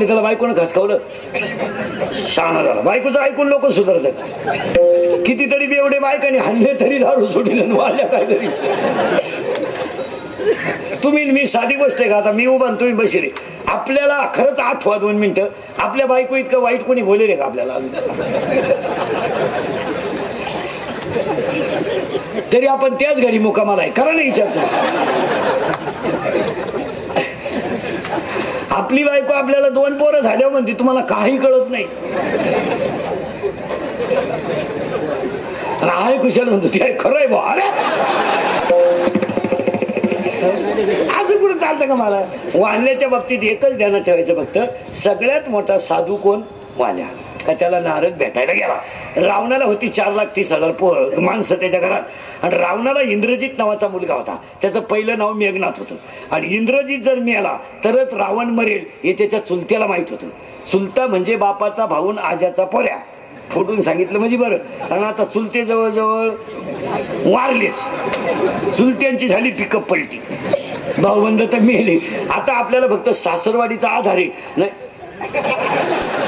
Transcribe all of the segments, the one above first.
म्हणले त्याला बायकोनं खसकावलं, शहाणा झाला. बायकोचं ऐकून लोक सुधारतात. कितीतरी बेवडे बायकांनी हाणले तरी दारू सोडील वाल्या काय तरी. तुम्ही मी साधी गोष्ट आहे का, आता मी उभा तुम्ही बसले, आपल्याला खरंच आठवा 2 मिनिटं आपल्या बायको इतकं वाईट कोणी बोलेले का आपल्याला? तरी आपण त्याच घरी मुक्कामाला आहे, खरं नाही विचारतो. आपली बायको आपल्याला 2 पोरं झाल्यावर म्हणते तुम्हाला काही कळत नाही. आहे कुशल म्हणतो ते खरं आहे बा. अरे असं कुठं चालतं का? मला वाल्याच्या बाबतीत एकच ध्यानात ठेवायचं, फक्त सगळ्यात मोठा साधू कोण? वाल्या. का त्याला नारद भेटायला गेला. रावणाला होती 4,30,000 माणसं त्याच्या घरात, आणि रावणाला इंद्रजित नावाचा मुलगा होता. त्याचं पहिलं नाव मेघनाथ होतं. आणि इंद्रजित जर मेला तरच रावण मरेल हे त्याच्या चुलत्याला माहित होतं. चुलता म्हणजे बापाचा भाऊन आज्याचा पोऱ्या. फोटून सांगितलं म्हणजे बरं. कारण आता चुलते जवळजवळ वारलेच, चुलत्यांची झाली पिकअप पलटी, भाऊबंद तर मेले. आता आपल्याला फक्त सासरवाडीचा आधार आहे,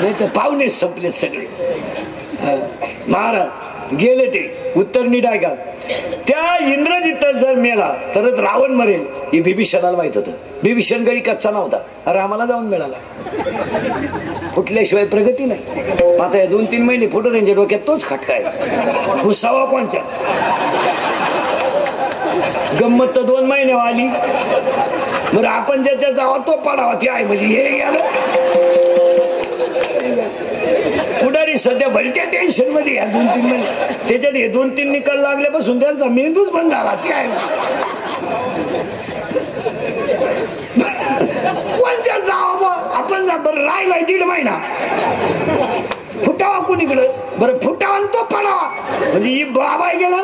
नाही तर पाहुणे संपले सगळे. महाराज गेले ते उत्तर निडायका. त्या इंद्रजित जर मेला तरच रावण मरेल हे बिभीषणाला माहित होतं. बिभीषण गडी कच्चा नव्हता, रामाला जाऊन मिळाला. फुटल्याशिवाय प्रगती नाही. आता या 2-3 महिने फुटत त्यांच्या डोक्यात तोच खटका आहे. घुसावा कोणच्या? गंमत तर 2 महिने आली. बरं आपण ज्याच्या जावा तो पडावा ते आहे म्हणजे हे गेलं. पुढारी सध्या भलत्या टेन्शन मध्ये या 2-3 महिने. त्याच्यात हे 2-3 निकाल लागल्यापासून त्यांचा मेंदूच बंद झाला. ते आहे कोणच्या जावा आपण जा. बरं राहिलाय 1.5 महिना, फुटावा कुणीकडं? बरं फुटावा तो पडावा म्हणजे ही बाबा गेला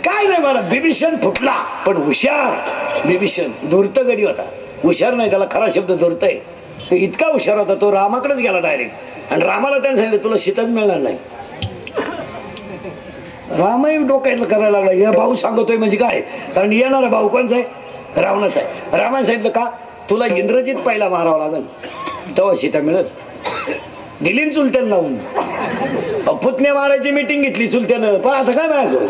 काय नाही. बरं बिभीषण फुटला पण हुशार. बिभीषण धूर्त गडी होता, हुशार नाही, त्याला खरा शब्द धूर्त आहे. तो इतका हुशार होता तो रामाकडेच गेला डायरेक्ट. आणि रामाला त्याने सांगितलं तुला सीताच मिळणार नाही. रामही डोक्यातलं करायला लागला, या भाऊ सांगतोय म्हणजे काय? कारण येणारा भाऊ कोणचा आहे? रावणाचा आहे. रामाने सांगितलं का तुला इंद्रजित पहिला मारावा लागल तेव्हा सीता मिळत. दिलीन चुलत्यानं लावून. पुतण्या मारायची मीटिंग घेतली चुलत्यानं. पण आता काय मागतो?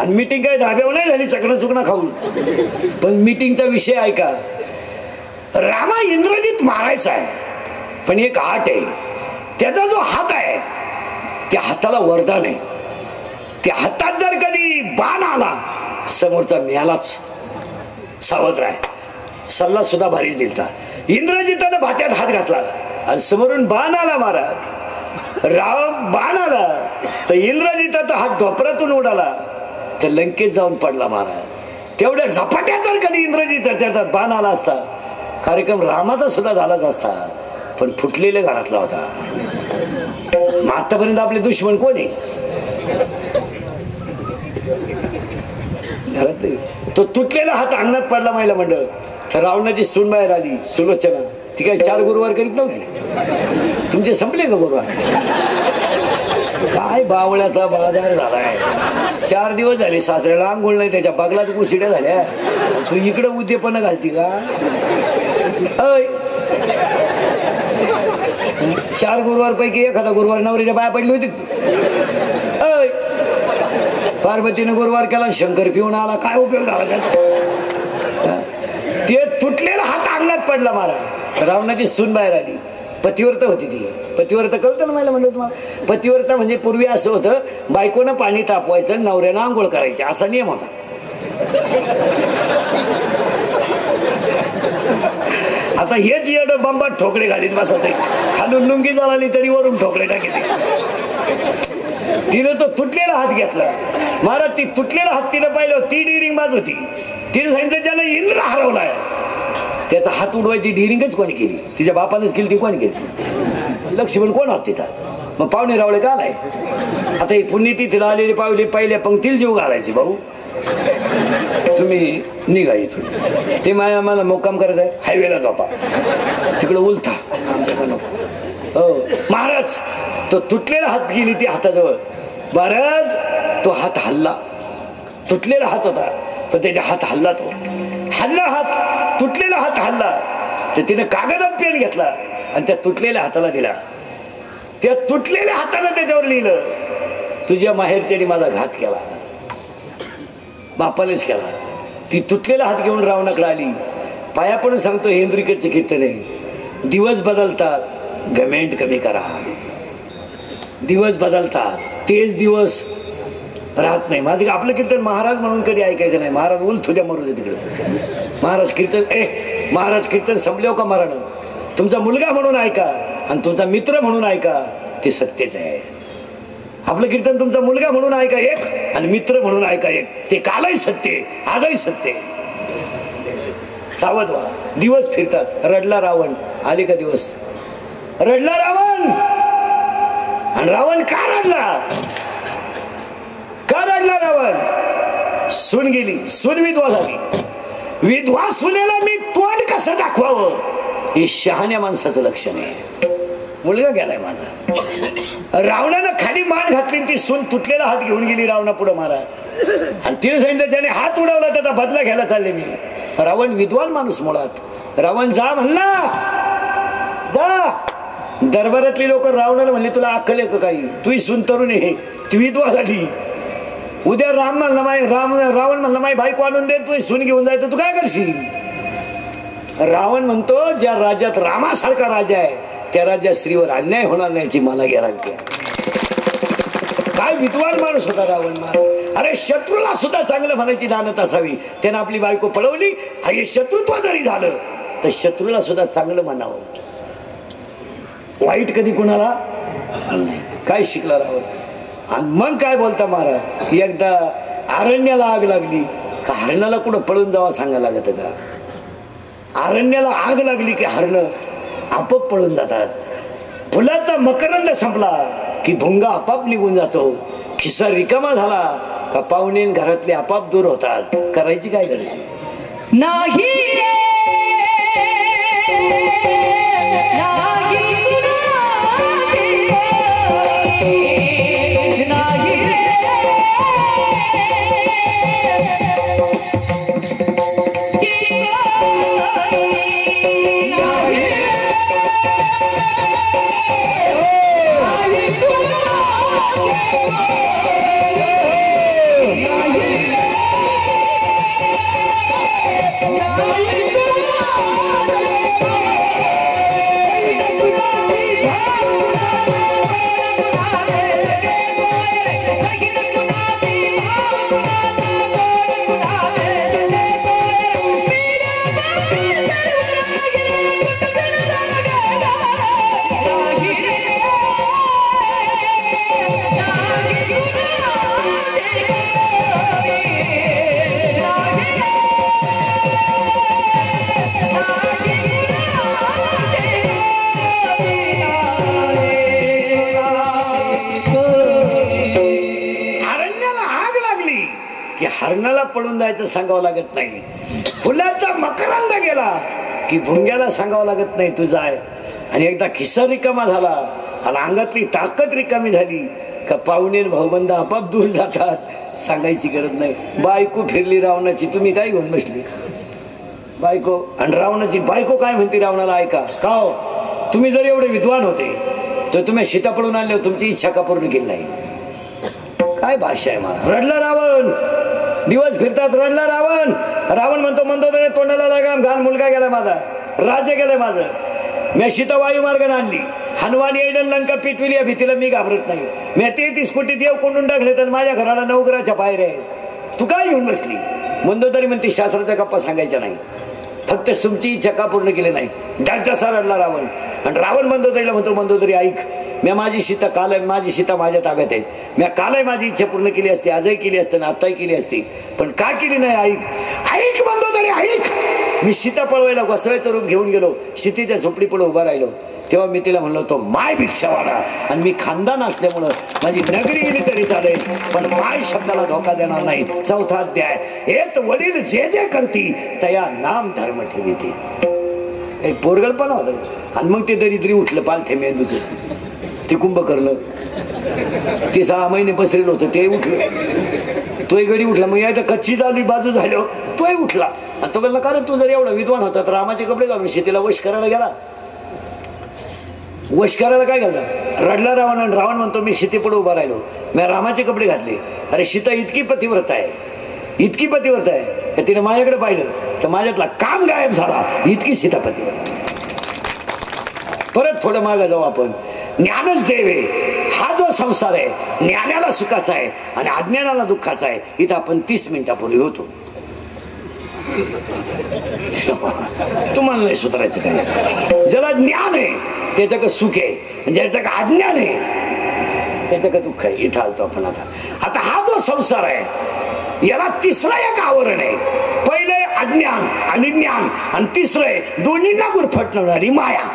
आणि मीटिंग काय धाब्यावर नाही झाली चकणं चुकणं खाऊन. पण मीटिंगचा विषय ऐका. रामा इंद्रजित मारायचा आहे पण एक आट आहे. त्याचा जो हात आहे त्या हाताला वरदान आहे. त्या हातात जर कधी बाण आला समोरचा मेलाच. सावध राह. सल्ला सुद्धा भारी दिलता. इंद्रजितानं भात्यात हात घातला आणि समोरून बाण आला. महाराज राम बाण आला तर इंद्रजिताचा हात ढोपरातून उडाला तर लंकेत जाऊन पडला. महाराज तेवढ्या झपाट्यात जर कधी इंद्रजित त्याचा बाण आला असता कार्यक्रम रामाचा सुद्धा झालाच असता. पण फुटलेल्या घरातला होता. मग आतापर्यंत आपले दुश्मन कोण आहे? तो तुटलेला हात अंगणात पडला. महिला मंडळ तर रावणाची सून बाहेर आली सुलोचना. ती काय 4 गुरुवार करीत नव्हती. तुमचे संपले का गुरुवार? काय बावळ्याचा बाजार झालाय. 4 दिवस झाले सासऱ्याला आंघोळ नाही, त्याच्या बागलात उशिड्या झाल्या. तू इकडे उद्यपन घालती का? 4 गुरुवार पैकी एखादा गुरुवार नवरीच्या पाया पडली होती. पार्वतीने गुरुवार केला, शंकर पिऊन आला, काय उपयोग झाला त्याचा? ते तुटलेला हात अंगणात पडला. मारा रावणाची सून बाहेर आली. पतिव्रता होती ती. पतिव्रता कळतं ना मला म्हणलं तुम्हाला? पतिव्रता म्हणजे पूर्वी असं होतं बायकोनं पाणी तापवायचं, नवऱ्यानं आंघोळ करायची असा नियम होता. आता हेच येड बंबात ठोकळे घालीत बसत आहे. खालून लुंगी झाली तरी वरून ठोकळे टाकते. तिनं तो तुटलेला हात घेतला. महाराज ती तुटलेला हात तिनं पाहिलं. ती डिरिंग बाज होती. तिने सांगितलं ज्यानं इंद्र हरवलाय त्याचा हात उडवायची डिरिंगच कोणी केली? तिच्या बापानेच केली. ती कोणी केली? लक्ष्मण कोण होत तिचा? मग पाहुणे रावळे का आलाय? आता ही पुण्यतिथीला आलेली पावले पहिल्या पंक्तीला जीव घालायची. भाऊ तुम्ही निघा इथून. ते मला मुक्काम करायचं आहे, हायवेला झोपा, तिकडं उलथा. हो महाराज तो तुटलेला हात गेली ती हाताजवळ. महाराज तो हात हल्ला. तुटलेला हात होता पण त्याच्या हात हल्ला. तो हल्ला हात तुटलेला हात हल्ला तर तिने कागदात पेन घेतला आणि त्या तुटलेल्या हाताला दिला. त्या तुटलेल्या हाताने त्याच्यावर लिहिलं, तुझ्या माहेरच्याने माझा घात केला, बापानेच केला. ती तुटलेला हात घेऊन रावणाकडे आली. पाया पण सांगतो हेंद्रिकेचे कीर्तन आहे, दिवस बदलतात गमेंट कमी करा. दिवस बदलतात, तेच दिवस राहत नाही. माझं आपलं कीर्तन महाराज म्हणून कधी ऐकायचं नाही. महाराज उलथू द्या मरू दे तिकडे. महाराज कीर्तन संपले का मरण. तुमचा मुलगा म्हणून ऐका आणि तुमचा मित्र म्हणून ऐका, ते सत्यच आहे. आपलं कीर्तन तुमचा मुलगा म्हणून ऐका एक आणि मित्र म्हणून ऐका एक, ते कालही सत्य आजही सत्य. सावध व्हा, दिवस फिरतात. रडला रावण, आले का दिवस. रडला रावण, आणि रावण का रडला, का रडला रावण. सून गेली, सून विधवा झाली. विधवा सुनेला मी तोंड कसं दाखवावं, हे शहाण्या माणसाचं लक्षण आहे. मुलगा गेलाय माझा. रावणानं खाली मान घातली, ती सून तुटलेला हात घेऊन गेली रावणा पुढे मारा. आणि तिने सांगितलं ज्याने हात उडवला त्याचा बदला घ्यायला चालले मी. रावण विद्वान माणूस मुळात. रावण जा म्हणला, जा. दरबारातली लोक रावणाला म्हणले तुला अक्कल आहे का काही, तू सून तरुण आहे, ती विधवा झाली. उद्या रावण म्हणला माई बायको आणून दे, तू सून घेऊन जायचं, तू काय करशील. रावण म्हणतो ज्या राज्यात रामासारखा राजा आहे त्या राज्यात स्त्रीवर अन्याय होणार नाही मला गॅरंटी आहे. काय विद्वान माणूस होता रावण. अरे शत्रूला सुद्धा चांगलं म्हणायची दानत असावी. त्यानं आपली बायको पळवली, हा हे शत्रुत्व जरी झालं तर शत्रूला सुद्धा चांगलं म्हणावं. वाईट कधी कुणाला नाही. काय शिकला रावण. आणि मग काय बोलता महाराज. एकदा अरण्याला आग लागली का हरणाला कुठं पळून जावा सांगायला लागत का. अरण्याला आग लागली की हरण आपोआप पळून जातात. फुलाचा मकरंद संपला की भुंगा आपाप निघून जातो. खिस्सा रिकामा झाला का पाहुणे घरातले आपाप दूर होतात. करायची काय गरज नाही रे, हरणाला पळून जायचं सांगावं लागत नाही. फुलाचा मकरंद गेला की भुंग्याला सांगावं लागत नाही तू जाय. आणि एकदा खिस्सा रिकामा झाला आणि अंगातली ताकद रिकामी झाली का पाहुणे भाऊबंद आपाप दूर जातात. सांगायची गरज नाही. बायको फिरली रावणाची, तुम्ही काय घेऊन बसली बायको. आणि रावणाची बायको काय म्हणते रावणाला, ऐका का हो, तुम्ही जर एवढे विद्वान होते तर तुम्ही सीता पळून आणले, तुमची इच्छा का पूर्ण केली नाही. काय भाषा आहे मला. रडला रावण, दिवस फिरतात. रडला रावण. रावण म्हणतो मंदोदरी तोंडाला लागाम घाल, मुलगा गेला माझा, राज्य गेलं माझं. मी सीता वायुमार्गाने आणली, हनुमान येईन लंका पिटविली, या भीतीला मी घाबरत नाही. मी 33 कोटी देव कोंडून टाकले तर माझ्या घराला 9 ग्रहाच्या पायऱ्या आहेत, तू काय घेऊन बसली. मंदोदरी म्हणते शास्त्राच्या गप्पा सांगायच्या नाही, फक्त तुमची इच्छा का पूर्ण केली नाही. डरजसा रडला रावण. आणि रावण मंदोदरीला म्हणतो मंदोदरी ऐक, मी माझी सीता काल आहे, माझी सीता माझ्या ताब्यात आहे. मी कालही माझी इच्छा पूर्ण केली असती, आजही केली असते ना आताही केली असती, पण का केली नाही. ऐक ऐक मंदोदरी ऐक. मी सीता पळवायला घोसळ्याचं रूप घेऊन गेलो, सीतेच्या झोपडी पुढे उभा राहिलो, तेव्हा मी तिला म्हणलो तो माय भिक्षावाला. आणि मी खानदान असल्यामुळं माझी नगरी गेली तरी चालेल, पण माय शब्दाला धोका देणार नाही. चौथा अध्याय. एक वडील जे जे करती तया नाम धर्म ठेवीती. एक पोरगळ पण होत. आणि मग ते दरिद्री उठलं पालथे मेंदूचं, ते कुंभकर्ण, ते 6 महिने पसरेल होतं, ते उठलं. तोही गडी उठला. मग एकदा कच्ची झाली बाजू झालो, तोही उठला. आणि तो म्हणला, कारण तू जर एवढा विद्वान होता तर रामाचे कपडे घालून सीतेला वश करायला गेला. वश करायला काय घालता? रडला रावण. आणि रावण म्हणतो, मी सीतेपुढे उभा राहिलो, मी रामाचे कपडे घातले. अरे सीता इतकी पतिव्रत आहे, इतकी पतिव्रत आहे, तिने माझ्याकडे पाहिलं तर माझ्यातला काम गायब झाला. इतकी सीता पतिव्रत. परत थोडं मागं जाऊ आपण. ज्ञानच देव आहे. हा जो संसार आहे ज्ञानाला सुखाचा आहे आणि अज्ञानाला दुःखाचा आहे. इथं आपण 30 मिनिटापूर्वी होतो. तुम्हाला नाही सुधारायचं काय. ज्याला ज्ञान आहे त्याच्याकडे सुख आहे, ज्याच्याकडे अज्ञान आहे त्याच्याकडे दुःख आहे. इथं आलतो आपण आता हा जो संसार आहे याला तिसरं एक आवरण आहे. पहिले अज्ञान आणि ज्ञान, आणि तिसरं आहे दोन्हींना गुरफटणारी माया.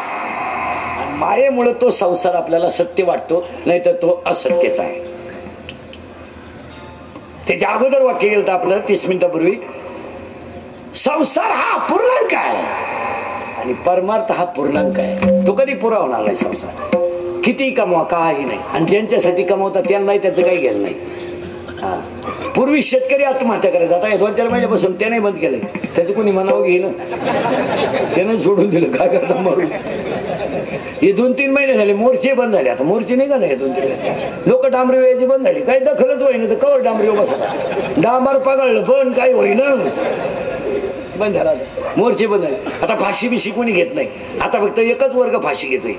मायेमुळे तो संसार आपल्याला सत्य वाटतो, नाही तर तो असत्यच आहे. त्याच्या अगोदर वाक्य गेलं तर आपलं 30 मिनिटापूर्वी, संसार हा अपूर्णांक आहे आणि परमार्थ हा पूर्णांक आहे. तो कधी पुरा होणार नाही संसार. किती कमवा काही नाही, आणि ज्यांच्यासाठी कमवतात त्यांनाही त्याचं काही घेणं नाही. पूर्वी शेतकरी आत्महत्या करायचा, आता 2-4 महिन्यापासून त्याने बंद केलंय. त्याचं कोणी म्हणावं घेणं, त्यानं सोडून दिलं. काय करता मग? हे 2-3 महिने झाले मोर्चे बंद झाले. आता मोर्चे नाही का नाही 2-3 लोक डांबरी व्हायची बंद झाली. काही दखलच होईना तर कवर डांबरी बसत. डांबर पगळलं पण काही होईना, बंद झाला. मोर्चे बंद झाले. आता फाशी बिशी कोणी घेत नाही. आता फक्त एकच वर्ग फाशी घेतोय,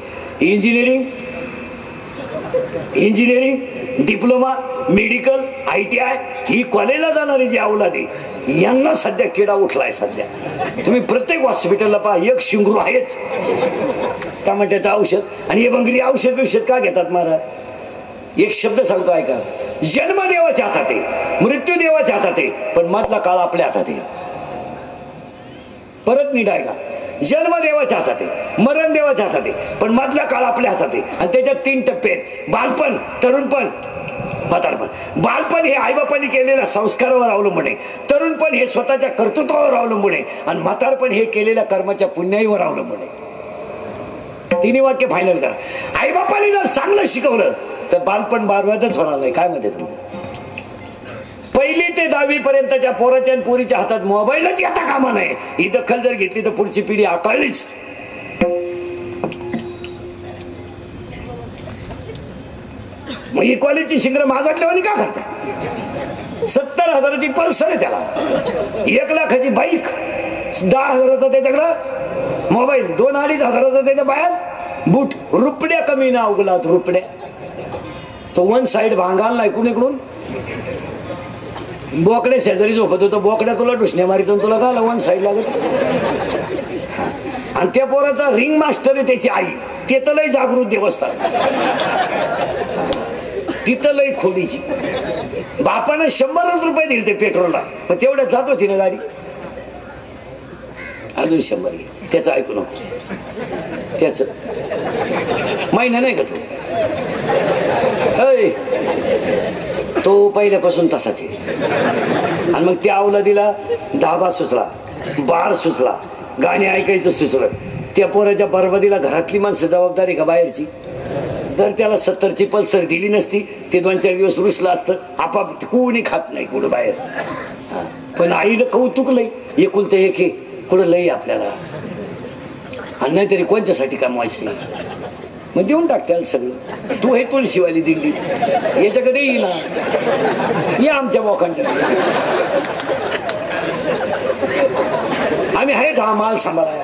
इंजिनिअरिंग, डिप्लोमा, मेडिकल, ITI. ही कॉलेजला जाणारी जी औलादी यांना सध्या किडा उठलाय. सध्या तुम्ही प्रत्येक हॉस्पिटलला पहा, एक शिंगरू आहेच टमाट्याचं औषध. आणि हे बंगरी औषध का घेतात महाराज? एक शब्द सांगतो ऐका. जन्म देवाच्या हातात आहे, मृत्यू देवाच्या हातात आहे, पण मधला काळ आपल्या हातात आहे. परत नीट ऐका. जन्म देवाच्या हातात आहे, मरण देवाच्या हातात आहे, पण मधला काळ आपल्या हातात आहे. आणि त्याच्यात 3 टप्पे आहेत: बालपण, तरुणपण, म्हातारपण. बालपण हे आईबापांनी केलेल्या संस्कारावर अवलंबून आहे, तरुणपण हे स्वतःच्या कर्तृत्वावर अवलंबून आहे, आणि म्हातारपण हे केलेल्या कर्माच्या पुण्याईवर अवलंबून आहे. 3 वाक्य फायनल करा. आईबापांनी जर चांगलं शिकवलं तर बालपण बारवादच होणार नाही. काय म्हणते तुमचं? 1ली ते 10वी पर्यंतच्या पोराच्या आणि पोरीच्या हातात मोबाईलच येता कामा नये. ही दखल जर घेतली तर पुढची पिढी आकाळलीच. मग ही कॉलेजची शिंगर माजाटल्यावानी का करता? 70,000ची पल्सर आहे त्याला, 1,00,000ची बाईक, 10,000चा त्याच्याकडं मोबाईल, 2-2.5 हजाराचा त्याच्या बाहेर बूट. रुपड्या कमी ना उगलात, रुपड्या. तो 1 साइड भांगाल नाही इकडून. बोकडे शेजारी झोपत होतो, बोकड्या तुला डुसण्या मारितो, तुला का 1 साइड लागत. आणि त्या पोराचा रिंग मास्टर आहे त्याची आई, ते तर लय जागृत देवस्थान, तिथं लय खोडीची. बापानं 100 रुपये दिले ते पेट्रोलला, पण तेवढ्यात जात होती ना गाडी. अजून 100 घे, त्याचं ऐकू नको. त्याच महिना नाही का तो पहिल्यापासून तसाच आहे. आणि मग त्या अवलादीला धाबा सुचला, बार सुचला, गाणी ऐकायचं सुचलं. त्या पोराच्या बरबादीला घरातली माणसं जबाबदारी का बाहेरची? जर त्याला 70ची पल्सर दिली नसती ते 2-4 दिवस रुसलं असतं. आपाप कोणी खात नाही कुठं बाहेर. पण आईला कौतुक लय, एकुलतं एक हे कुठं लय आपल्याला. आणि नाहीतरी कोणच्यासाठी कमवायचं? मग देऊन टाक त्याला सगळं. तू हे तुळशीवाली दिल्ली याच्याकडे येईल ना, या आमच्या बोखांड. आम्ही आहेच हा माल सांभाळायला.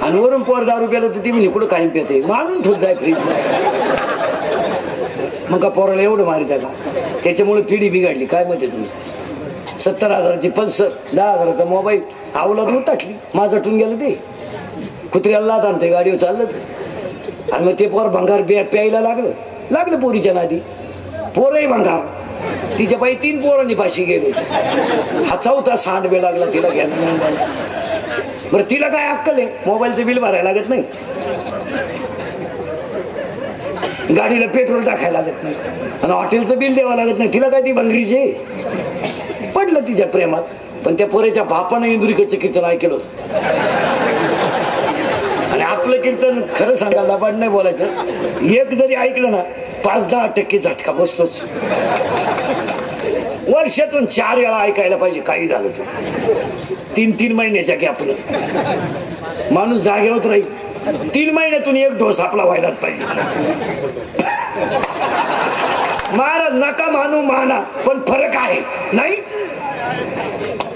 आणि वरून पोर 10 रुपयाला तर ती मी कुठं कायम पेते, मारून ठेवत जाय फ्रीज. मग का पोराला एवढं मारित आहे का? त्याच्यामुळे पिढी बिघडली. काय म्हणते तुमचं? 70,000ची पल्सर, 10,000चा मोबाईल, आवला दूर टाकली. माझं गेलं ते कुत्र्याला लाद आणते गाडीवर चाललं. आणि मग ते पोर भंगार प्यायला लागलं पोरीच्या नादी. पोरही भंगार. तिच्या पायी 3 पोरांनी फाशी गेले. हा 4था सांडवे लागला तिला घ्यायला. बरं तिला काय अक्कल आहे? मोबाईलचं बिल भरायला लागत नाही, गाडीला पेट्रोल टाकायला लागत नाही, आणि हॉटेलचं बिल द्यावं लागत नाही. तिला काय ती भंगरीचे पडलं तिच्या प्रेमात. पण त्या पोरेच्या बापानं इंदुरीकडचं कीर्तन ऐकलं होतं. आणि आपलं कीर्तन खरं सांगायला लबाड नाही बोलायचं, एक जरी ऐकलं ना 5-10% झटका बसतोच. वर्षातून 4 वेळा ऐकायला पाहिजे काही झालं तर. 3-3 महिन्याच्या गॅपनं माणूस जागेवर राहील. 3 महिन्यातून 1 डोस आपला व्हायलाच पाहिजे. महाराज नका मानू माना, पण फरक आहे नाही.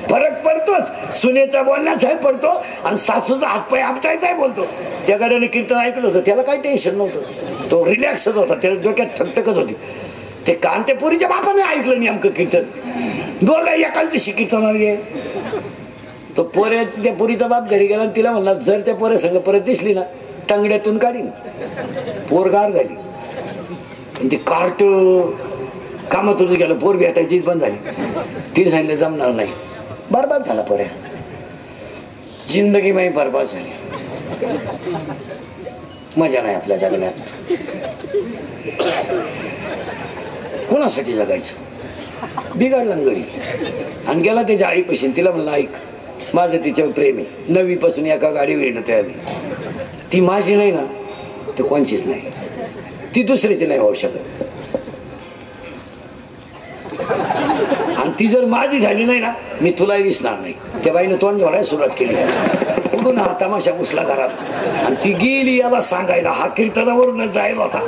फरक पडतोच. सुनेचा बोलण्याचाही पडतो आणि सासूचा हातपाय आपटायचाही बोलतो. त्या गाड्याने कीर्तन ऐकलं होतं, त्याला काही टेन्शन नव्हतं, तो रिलॅक्सच होता. त्याच्या डोक्यात ठकटकच होती. ते कांतेपुरीच्या बापाने ऐकलं नेमकं कीर्तन. दोघं एकाच दिवशी कीर्तनाला गे. तो पोऱ्याच्या त्या पुरीचा बाप घरी गेला आणि तिला म्हणला, जर त्या पोऱ्या संग परत दिसली ना टांगड्यातून काढीन. पोरगार झाली. ती कार्ट कामातून गेलं, पोर भेटायचीच बंद झाली. तिने सांगितलं जमणार नाही. बरबाद झाला पोऱ्या. जिंदगी माही बरबाद झाली. मजा नाही आपल्या जगण्यात. कोणासाठी जगायचं. बिघडला गडी आणि गेला त्याच्या आईपाशी. तिला म्हणलं, ऐक माझं तिच्यावर प्रेम आहे. 9वी पासून एका गाडीवर येणं आम्ही. ती माझी नाही ना तर कोणचीच नाही. ती दुसऱ्याची नाही होऊ शकत. आणि ती जर माझी झाली नाही ना मी तुलाही दिसणार नाही. त्या बाईनं तोंड जोडायला सुरुवात केली. उडून हा तमाशा घुसला घरात आणि ती गेली याला सांगायला. हा कीर्तनावरून जायला होता.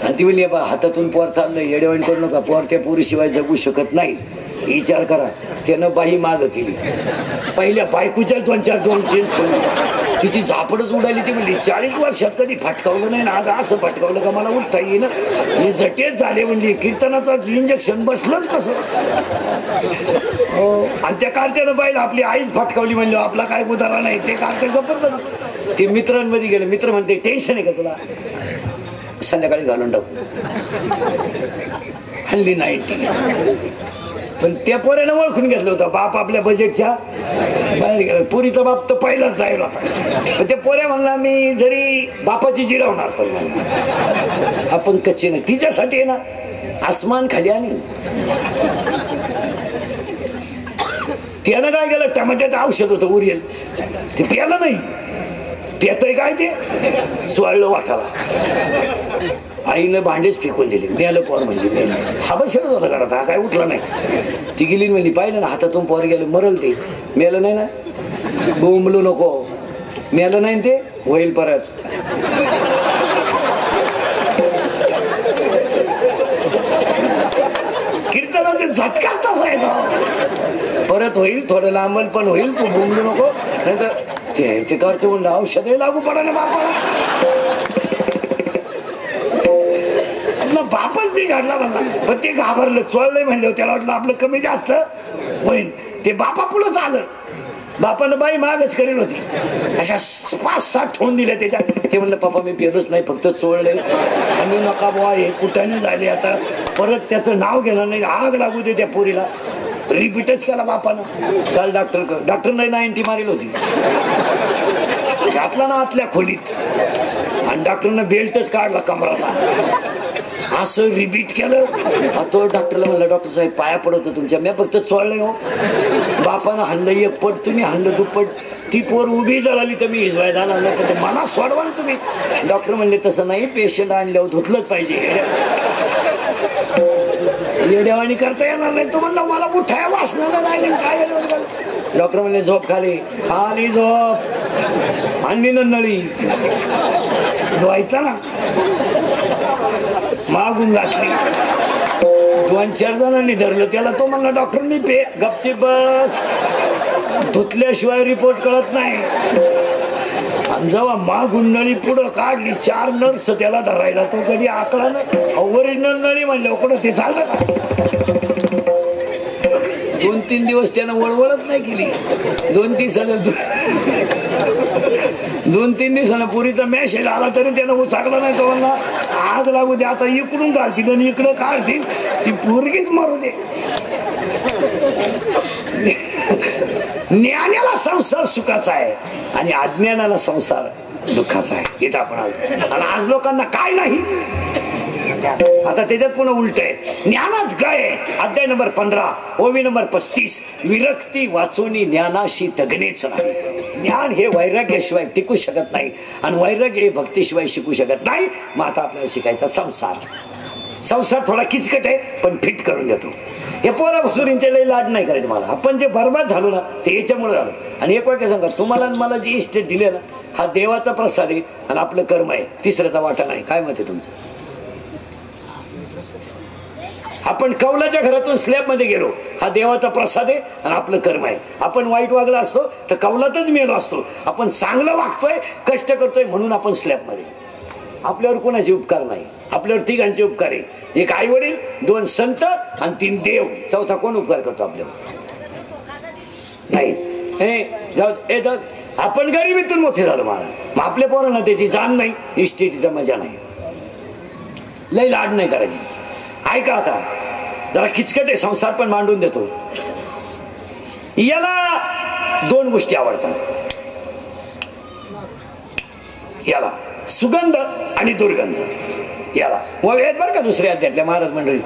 आणि ती म्हणली, बा हातातून पोर चाललं, येडेवाणी करू नका. पोर त्या पोरीशिवाय जगू शकत नाही. विचार करा. त्यानं बाई माग केली. पहिल्या बायकोच्या 2-4 ठेवली. तिची झापडच उडाली. ती म्हणली 40 वर्षात कधी फटकावलं नाही ना, आज असं फटकावलं का मला उठता येईन. हे जटेच झाले. म्हणजे कीर्तनाचं इंजेक्शन बसलंच कसं. आणि त्या कार्ट्यानं पाहिलं आपली आईच फटकावली. म्हणलं आपला काय गुदारा नाही. ते कार्ट्या गप्पच बघ. ते मित्रांमध्ये गेले. मित्र म्हणते, टेन्शन आहे का तुला, संध्याकाळी घालून टाकू. हल्ली नाही. पण त्या पोऱ्यानं ओळखून घेतलं होतं. बाप आपल्या बजेटच्या बाहेर गेला. पुरीचा बाप तर पहिलाच जायला होता. पण त्या पोऱ्या म्हणला, मी जरी बापाची जिरवणार पण म्हणला आपण कच्चे नाही. तिच्यासाठी आहे ना आसमान खाली. आणि त्यानं काय केलं, टमाट्याचं औषध होतं उरियल, ते प्यायला नाही. पेतय काय ते सोळलं वाटाला. आईनं भांडेच फेकून दिले. मेलं पोर म्हणजे मेलं. हा बसलच होता घरात. हा काय उठला नाही. ती गेली म्हणली, पाहिलं ना हातातून पोर गेलं. मरल ते. मेलं नाही ना. बोंबलू नको. मेलं नाही ते होईल परत. कीर्तनाचे झटकाच तसा आहे. परत होईल. थोडं लांबल पण होईल. तू बोंबलू नको. नाही तर ते करतो म्हणलं औषधही लागू पडा ना बापाला. बापच बिघडला म्हणला. पण ते घाबरलं. चोळलंय म्हणलं. त्याला वाटलं आपलं कमी जास्त होईल. ते बापा पुढंच आलं. बापानं बाई मागच करेल होती. अशा 5-7 ठेवून दिल्या त्याच्यात. ते म्हणलं, पप्पा मी पेरच नाही, फक्त चोळलंय. आणि नका बुवा हे कुठं झाले. आता परत त्याचं नाव घेणार नाही. आग लागू दे त्या पोरीला. रिपीटच केला बापानं. चाल डॉक्टर कर. डॉक्टर नाही ना एंटी मारेल होती. घातला ना आतल्या खोलीत. आणि डॉक्टरनं बेल्टच काढला कमराचा. असं रिपीट केलं. तो डॉक्टरला म्हणला, डॉक्टर साहेब पाया पडतो तुमच्या. मी फक्त चोळलंय हो. बापानं हल्लं 1 पट, तुम्ही हल्लं 2 पट. ती पोर उभी जळाली तर मी हिजवाय जाणार नाही. पण मला सोडवा ना तुम्ही. डॉक्टर म्हणले, तसं नाही, पेशंट आणल्यावर धुतलंच पाहिजे. येड्यावाणी करता येणार नाही. तो म्हणला, मला उठाया वाचणार नाही. काय डॉक्टर म्हणले, झोप खाली. खाली झोप. आणली ना नळी. धुवायचा ना. मागून घातली. 2-4 जणांनी धरलं त्याला. तो म्हणला, डॉक्टर मी पे गपची बस. धुतल्याशिवाय रिपोर्ट कळत नाही. आणि जेव्हा मागून नळी पुढं काढली, 4 नर्स त्याला धरायला. तो कधी आकला ना. ओरिजिनल नळी म्हणलं कुठं ते चाललं का. 2-3 दिवस त्यानं वळवळत नाही केली. 2-3 दिवसानं पुरीचा मेसेज आला तरी त्यानं उचाकला नाही. तो म्हणला, आग लागू दे. आता इकडून काढतील आणि इकडं काढतील. ती पोरगीच मारू दे. ज्ञानाला संसार सुखाचा आहे आणि अज्ञानाला संसार दुःखाचा आहे. इथं आपण आलो. आणि आज लोकांना काय नाही. आता त्याच्यात पुन्हा उलट आहे. ज्ञानात काय. अध्याय नंबर 15 ओवी नंबर 35. विरक्ती वाचोनी ज्ञानाशी तगणेच नाही. ज्ञान हे वैराग्याशिवाय टिकू शकत नाही आणि वैराग्य हे भक्तीशिवाय शिकू शकत नाही. मग आता आपल्याला शिकायचा संसार. संसार थोडा किचकट आहे पण फिट करून देतो. हे पोरा सुरींचे लई लाड नाही करायचं मला. आपण जे बरबाद झालो ना ते याच्यामुळे झालं. आणि एक वाक्य सांगा, तुम्हाला मला जी इस्टेट दिली ना हा देवाचा प्रसाद आहे आणि आपलं कर्म आहे, तिसऱ्याचा वाटा नाही. काय मत आहे तुमचं? आपण कौलाच्या घरातून स्लॅब मध्ये गेलो, हा देवाचा प्रसाद आहे आणि आपलं कर्म आहे. आपण वाईट वागला असतो तर कौलातच मेलो असतो. आपण चांगलं वागतोय, कष्ट करतोय म्हणून आपण स्लॅब मध्ये. आपल्यावर कोणाचे उपकार नाही, आपल्यावर तिघांचे उपकार आहे. एक आई वडील, 2 संत आणि 3 देव. चौथा कोण उपकार करतो आपल्यावर? नाही. जाऊ आपण गरिबीतून मोठे झालो महाराज. मग आपल्या पोरांना त्याची जाण नाही, इस्टेटीचा मजा नाही. लई लाड नाही करायची. ऐका आता, जरा किचकट आहे संसार पण मांडून देतो. याला 2 गोष्टी आवडतात. याला सुगंध आणि दुर्गंध. याला आहेत बरं का दुसऱ्या अध्यायातल्या महाराज मंडळी.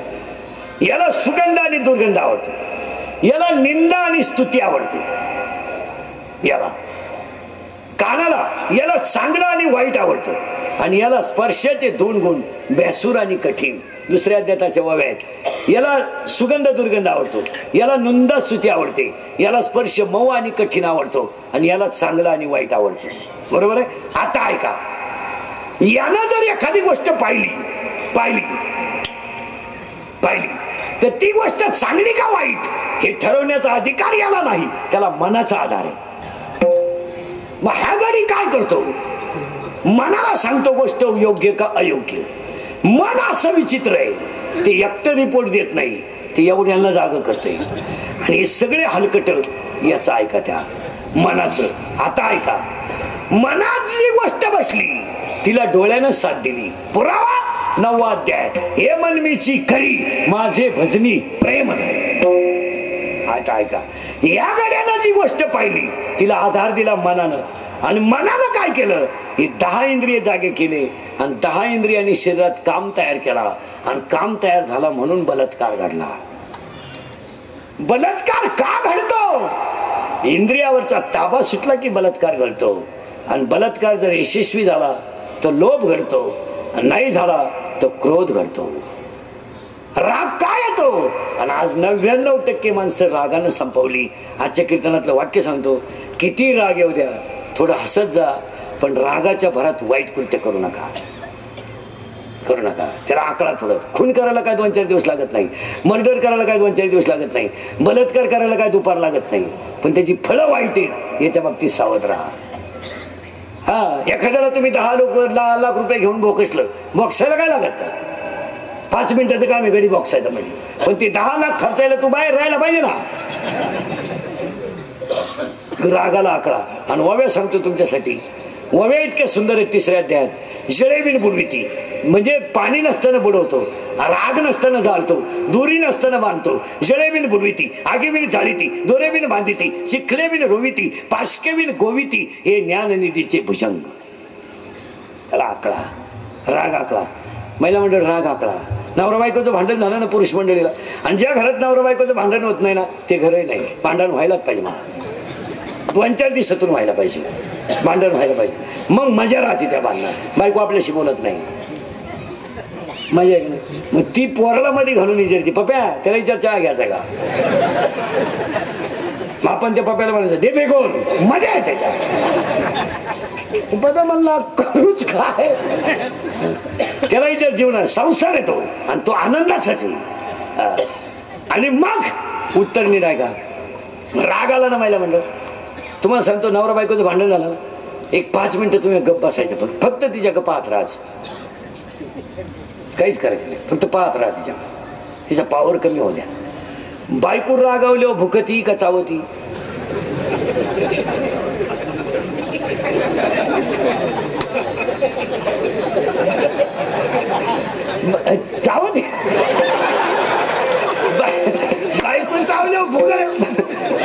याला सुगंध आणि दुर्गंध आवडतो. याला निंदा आणि स्तुती आवडते. याला कानाला याला चांगलं आणि वाईट आवडतं. आणि याला स्पर्शाचे 2 गुण, बेसूर आणि कठीण. दुसऱ्या अध्यायाचे ववे आहेत. याला सुगंध दुर्गंध आवडतो. याला निंदा स्तुती आवडते. याला स्पर्श मऊ आणि कठीण आवडतो. आणि याला चांगलं आणि वाईट आवडतं. बरोबर आहे. आता ऐका, यानं जर एखादी गोष्ट पाहिली तर ती गोष्ट चांगली का वाईट हे ठरवण्याचा अधिकार याला नाही, त्याला मनाचा आधार आहे. मग ह्या गाडी काय करतो? मनाला सांगतो गोष्ट योग्य का अयोग्य. मन असं विचित्र आहे, ते एकटं रिपोर्ट देत नाही, ते एवढ्यांना जाग करते. आणि हे सगळे हलकट याचं ऐका, त्या मनाचं. आता ऐका, मनात जी गोष्ट बसली तिला डोळ्यानं साथ दिली. पुरावा 9वा अध्याय. हे मन मीची खरी, माझे भजनी प्रेम धरे. आता ऐका, या गड्यानं जी गोष्ट पाहिली तिला आधार दिला मनानं. आणि मनानं काय केलं? हे 10 इंद्रिय जागे केले आणि 10 इंद्रियांनी शरीरात काम तयार केला. आणि काम तयार झाला म्हणून बलात्कार घडला. बलात्कार का घडतो? इंद्रियावरचा ताबा सुटला की बलात्कार घडतो. आणि बलात्कार जर यशस्वी झाला तर लोभ घडतो, नाही झाला तर क्रोध घडतो. राग काय येतो? आणि आज 99% माणसं रागानं संपवली. आजच्या कीर्तनातलं वाक्य सांगतो, किती राग येऊ द्या, थोडं हसत जा, पण रागाच्या भरात वाईट कृत्य करू नका. त्याला आकडा. थोडं खून करायला काय 2-4 दिवस लागत नाही, मर्डर करायला काय 2-4 दिवस लागत नाही, बलात्कार करायला काय दुपार लागत नाही, पण त्याची फळं वाईट आहेत याच्या बाबतीत सावध राहा. एखाद्याला तुम्ही 10 लाख रुपये घेऊन बोकसलं, बॉक्सायला काय लागत? 5 मिनिटाचं काम आहे गडी बॉक्सायचं मध्ये. पण ते 10 लाख खर्चायला तू बाहेर राहायला पाहिजे ना. रागाला आकडा. आणि वव्या सांगतो तुमच्यासाठी, वव्या इतके सुंदर आहेत 3ऱ्या अध्यायात. जळेबिन बुडविती म्हणजे पाणी नसताना बुडवतो, राग नसताना जाळतो, दोरी नसताना बांधतो. जळेबिन बुडविती, आगीबिन जाळीती, दोरेबिन बांधिती, शिखलेबिन रोविती, पाशकेबिन गोविती, हे ज्ञाननिधीचे भुजंग. त्याला आकडा, राग आकडा. महिला मंडळ राग आकडा. नवरा बायकोचं भांडण झालं ना पुरुष मंडळीला, आणि ज्या घरात नवरा बायकोचं भांडण होत नाही ना ते घरही नाही. भांडण व्हायलाच पाहिजे, मला 2-4 दिवसातून व्हायला पाहिजे, भांडण व्हायला पाहिजे. मग मजा राहते त्या भांडणात. बायको आपल्याशी बोलत नाही, मजा आहे. मग ती पोराला मध्ये घालून विचारते, पप्या त्याला विचार चहा घ्यायचा का? मग आपण त्या पप्याला म्हणायचं दे बेगोन, मजा आहे त्याच्या. पप्या म्हणला करूच काय? त्याला विचार जीवनात संसार येतो आणि तो आनंदाचाच आहे. आणि मग उत्तर नाही का? राग आला ना महिला म्हणलं, तुम्हाला सांगतो नवरा बायकोचं भांडण झालं ना, एक 5 मिनिटं तुम्ही गप्प बसायचं. फक्त तिच्या गप्पा पाहत राहायचं, काहीच करायचं नाही, फक्त पाहत राहा. तिचा पावर कमी होऊ द्या. बायको रागावल्यावर भुकती का चावती? चावती. बायको चावल्यावर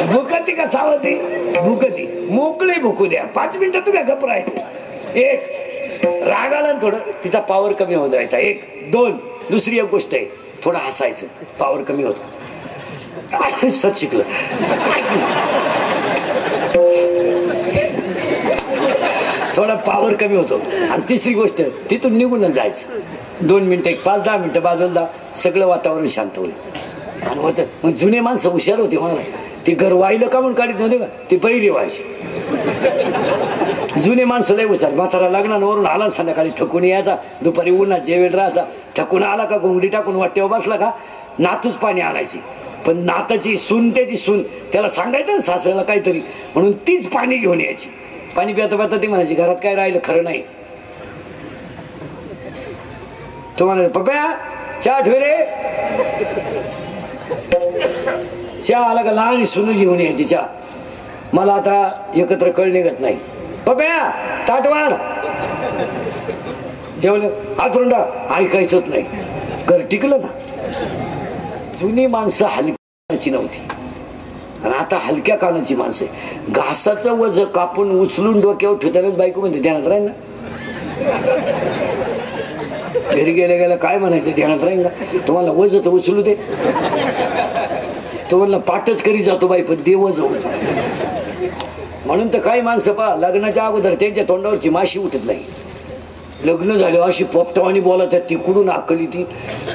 भुकती का चावती? भुकती. मोकळे भुकू द्या, 5 मिनिटं तुम्ही गप्प राहायचं. एक राग आला ना थोडं, तिचा पावर कमी होऊ द्यायचा. 1, 2 दुसरी एक गोष्ट आहे, थोडं हसायचं, पावर कमी होतो. सच शिकलं. थोडा पावर कमी होतो. आणि तिसरी गोष्ट, तिथून निघून जायचं. 2 मिनिटं, एक 5-10 मिनिटं बाजूला सगळं वातावरण शांत होईल. आणि होतं मग जुने माणसं हुशार होते मला. ते घर वाहिलं का म्हणून काढत नव्हते का, ते पहिली व्हायचे. जुने माणसं लय हुशार. म्हातारा लग्नावरून आला संध्याकाळी थकून यायचा, दुपारी उन्हात जेवेल राहायचा. थकून आला का घोंगडी टाकून वाटेवर बसला का नातूच पाणी आणायची. पण नाताची सून त्याची सून त्याला सांगायचं ना सासऱ्याला काहीतरी, म्हणून तीच पाणी घेऊन यायची. पाणी पिता पिता ती म्हणायची घरात काय राहिलं खरं नाही. तो म्हणायचा पप्या चहा ठेव रे. चहा आला का लहान सुन घेऊन यायची चहा. मला आता एकत्र कळ निघत नाही. पप्या ताट वाढ. जेवलं आतरुंडा ऐकायचंच नाही. घर टिकलं ना. जुनी माणसं हलक्याची नव्हती आणि आता हलक्या कानाची माणसं. घासाचं वज कापून उचलून डोक्यावर ठेवतानाच बायको म्हणते ध्यानात राहील ना. घरी गेल्या गेल्या काय म्हणायचं ध्यानात राहील ना. तुम्हाला वज तर उचलू दे. तो म्हणला पाठच करी जातो बाई पण देव वज होत. म्हणून तर काही माणसं पहा लग्नाच्या अगोदर त्यांच्या तोंडावरची माशी उठत नाही. लग्न झालं अशी पोपटावानी बोलत आहे तिकडून आकली ती.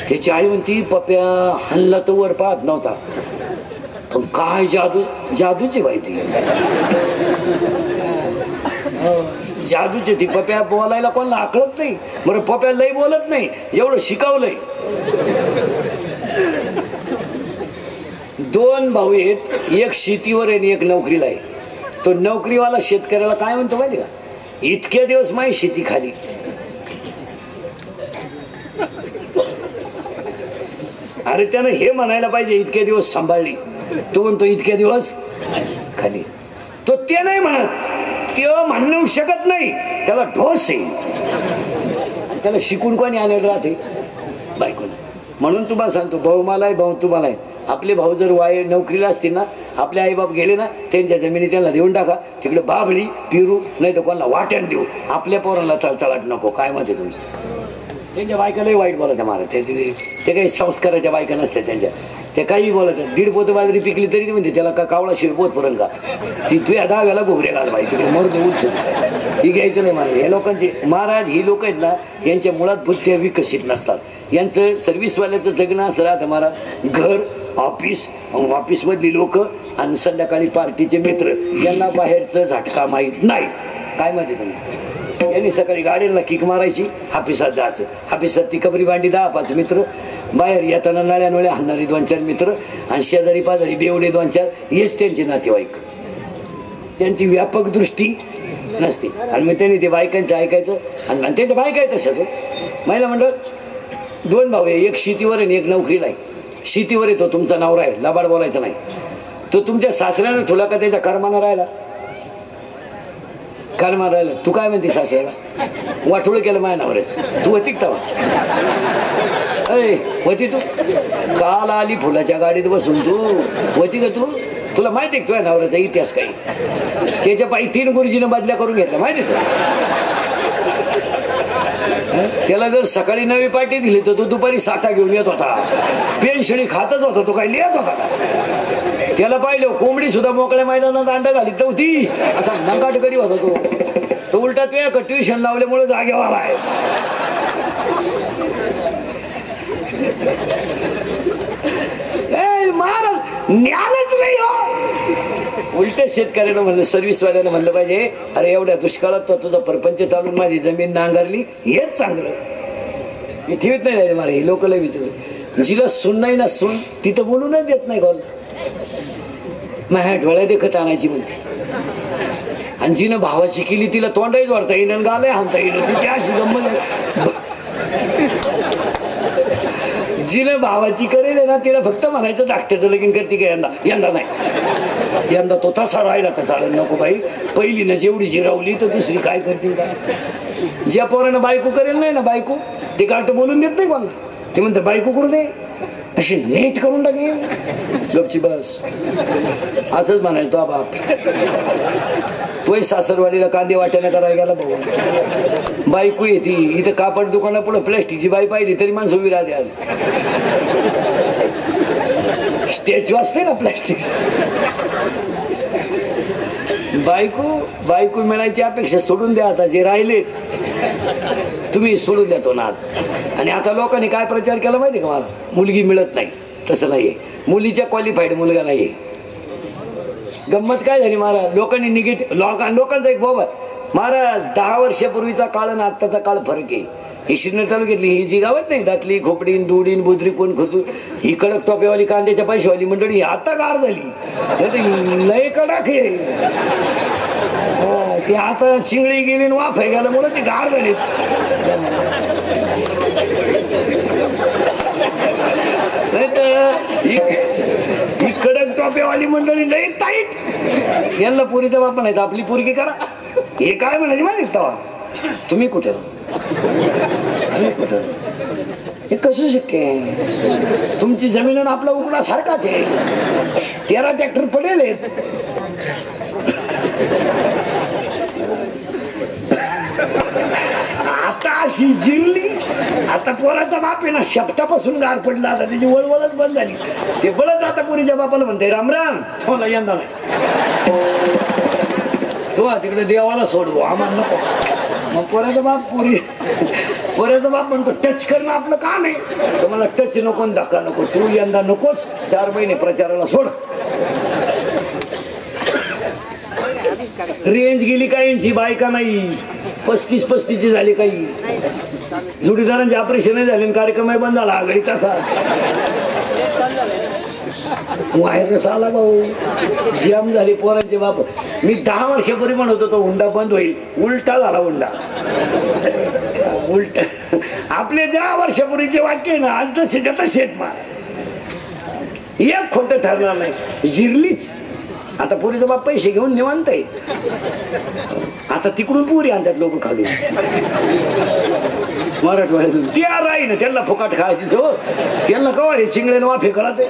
त्याची आई म्हणती पप्या हल्ला तर वर पाहत नव्हता पण काय जादू. जादूची बाई ती जादूची ती. पप्या बोलायला कोणाला आकळत नाही. बरं पप्या लई बोलत नाही जेवढं शिकवलंय. 2 भाऊ आहेत, एक शेतीवर आहे आणि एक नोकरीला आहे. तो नोकरीवाला शेतकऱ्याला काय म्हणतो माहिती का, इतके दिवस माझी शेती खाली. अरे त्यानं हे म्हणायला पाहिजे इतके दिवस सांभाळली. तो म्हणतो इतके दिवस खाली. तो ते नाही म्हणत. ते म्हणू शकत नाही. त्याला ढोस आहे. त्याला शिकून कोणी आणायला राहते बायकोला. म्हणून तुम्हाला सांगतो भाऊ मला आहे भाऊ तुम्हाला आहे. आपले भाऊ जर नोकरीला असतील ना आपले आईबाप गेले ना त्यांच्या जमिनी त्यांना देऊन टाका. तिकडे बाबळी पिरू नाही तर कोणाला वाट्यान देऊ. आपल्या पोरांना तळतळाट नको. काय मत आहे तुमचं. त्यांच्या बायकालाही वाईट बोलत मारा. ते काही संस्काराच्या बायका नसतात त्यांच्या. ते काही बोलत 1.5 पोत बाजरी पिकली तरी ते म्हणते त्याला का कावळा शिरपोत पुरण का. ती तुझ्या 10 वेळा घोगरे घाल बाई तिकडे मरून उठतो. ही घ्यायचं नाही महाराज. हे लोकांचे महाराज ही लोक आहेत ना यांच्या मुळात बुद्ध्या विकसित नसतात. यांचं सर्व्हिसवाल्याचं जगणं असं राहतं महाराज. घर ऑफिस ऑफिसमधली लोक आणि संध्याकाळी पार्टीचे मित्र यांना बाहेरचं झटका माहीत नाही. काय माहिती तुम्ही. यांनी सकाळी गाडीला किक मारायची ऑफिसात जायचं. ऑफिसात ती कबरी भांडी 10-5 मित्र. बाहेर येताना नळ्या नळ्या हाणणारी 2-4 मित्र आणि शेजारी पाजारी बेवडे 2-4. हेच त्यांचे नातेवाईक. त्यांची व्यापक दृष्टी नसते. आणि मग त्यांनी ते बायकांचं ऐकायचं. आणि त्यांच्या बायका आहे तसंच. महिला मंडळ 2 भाऊ आहे. एक शेतीवर आणि एक नोकरीला आहे. शेतीवर येतो तुमचा नवरा आहे लबाड बोलायचा नाही. तो तुमच्या सासऱ्यानं ठेवला का त्याच्या कर्मानं राहिला. कर्मानं राहिला. तू काय म्हणते सासऱ्याला वाटोळ केलं माझ्या नवऱ्याच. तू होती का होती. तू काल आली फुलाच्या गाडीत बसून तू होती का तू. तुला माहिती आहे तुझ्या नवऱ्याचा इतिहास काही. त्याच्या पायी 3 गुरुजीनं बदल्या करून घेतल्या माहिती तुला. त्याला जर सकाळी नवी पार्टी दिली तर तो दुपारी 7 घेऊन येत होता. पेन्शनी खातच होता. तो काही लिहित होता का. त्याला पाहिलं कोंबडी सुद्धा मोकळ्या मैदानात अंडा घालीत नव्हती. असा नंगाटकडी होता तो उलटा तो ट्युशन लावल्यामुळे जागेवर आलाय. महाराज ज्ञानच नाही हो. उलट शेतकऱ्यानं म्हणलं सर्व्हिसवाल्यानं म्हणलं पाहिजे अरे एवढ्या दुष्काळात तो तुझा परपंच चालून माझी जमीन नांगरली हेच चांगलं. मी ठेवत नाही मारे. हे लोक लय विचारलं. जिला सून नाही ना सून तिथं बोलूनच देत नाही कोण. माझ्या डोळ्यात देखत आणायची म्हणते. आणि जिनं भावाची केली तिला तोंडाहीच वाढता येईन गालय हाणता येईल. तिची अशी गंमत आहे. जिने भावाची करेल ना तिला फक्त म्हणायचं धाकट्याचं लगीन करते का यंदा नाही. यंदा तो तसा राहिला तर चालेल. नको बाई पहिली ना जेवढी जिरावली तर दुसरी काय करतील का. ज्या पोरानं बायको करेल नाही ना बायको ते गाठ बोलून देत नाही कोणाला. ते म्हणतं बायको करू दे अशी नीट करून टाकेल गपची बस. असंच म्हणायचं तो बाप. तोही सासरवाडीला कांदे वाट्याने करायला गेला भाऊ. बायको येते इथं कापड दुकानापुढे प्लॅस्टिकची बाई पाहिली तरी माणसं उभी राहते. स्टॅच्यू असते ना प्लॅस्टिक. बायको मिळायची अपेक्षा सोडून द्या. आता जे राहिले तुम्ही सोडून देतो ना. आणि आता लोकांनी काय प्रचार केला माहिती का मला, मुलगी मिळत नाही. तसं नाहीये, मुलीच्या क्वालिफाईड मुलगा नाहीये. गंमत काय झाली महाराज, लोकांनी निगेटिव्ह लोकांचा एक बाबा महाराज 10 वर्षापूर्वीचा काळ आणि आत्ताचा काळ फरक आहे. ही शिन्नर तालुक्यातली ही जी गावात नाही, दातली खोपडीन दुडीन बुद्री कोण खोतू, ही कडक टोप्यावाली कांद्याच्या पैशावाली मंडळी ही आता गार झाली. लय कडक आहे ती. आता चिंगडी गेली आणि वाफ गेल्यामुळे ती गार झाली. नाही तर ही कडक टोप्यावाली मंडळी लय ताईट. यांना पुरीचा बाप म्हणायचा आपली पोरगी करा. हे काय म्हणायचे माहिती तवा, तुम्ही कुठं आम्ही कुठं, हे कसं शक्य आहे. तुमची जमीन आपला उकडा सारखाच आहे. 13 ट्रॅक्टर पडेल आहेत. आता अशी जिरली. आता पोराचा बाप आहे ना शेपटापासून गार पडला. आता त्याची वळवळच बंद झाली. ते बळच आता पुरीच्या बापाला म्हणते राम राम. थोला यंदा नाही तो तिकडे देवाला सोडवो आम्हाला नको. मग पोराचा बाप म्हणतो टच करणं आपलं काम आहे. तुम्हाला टच नको धक्का नको. तू यंदा नकोच. 4 महिने प्रचाराला सोड. रेंज गेली काहींची, बायका नाही. 35 झाली काही. जोडीदारांचे ऑपरेशन झाले, कार्यक्रम बंद झाला. आघाडी तसा व्हायरस आला भाऊ. जाम झाली पोरांचे बाप. मी 10 वर्षापूर्वी म्हणत होतो हुंडा बंद होईल, उलटा झाला हुंडा. उलट आपले 10 वर्षापूर्वीचे वाक्य ना आज जसे तसेच मार. एक खोटं ठरणार नाही. जिरलीच. आता पुरीचा बाप पैसे घेऊन निवांत आहे. आता तिकडून पुरी आणतात लोक खाली मराठवाड्यातून. त्या राही ना त्यांना फुकाट खायची सो. त्यांना कवा हे चिंगळ्यानं वाफे कळते.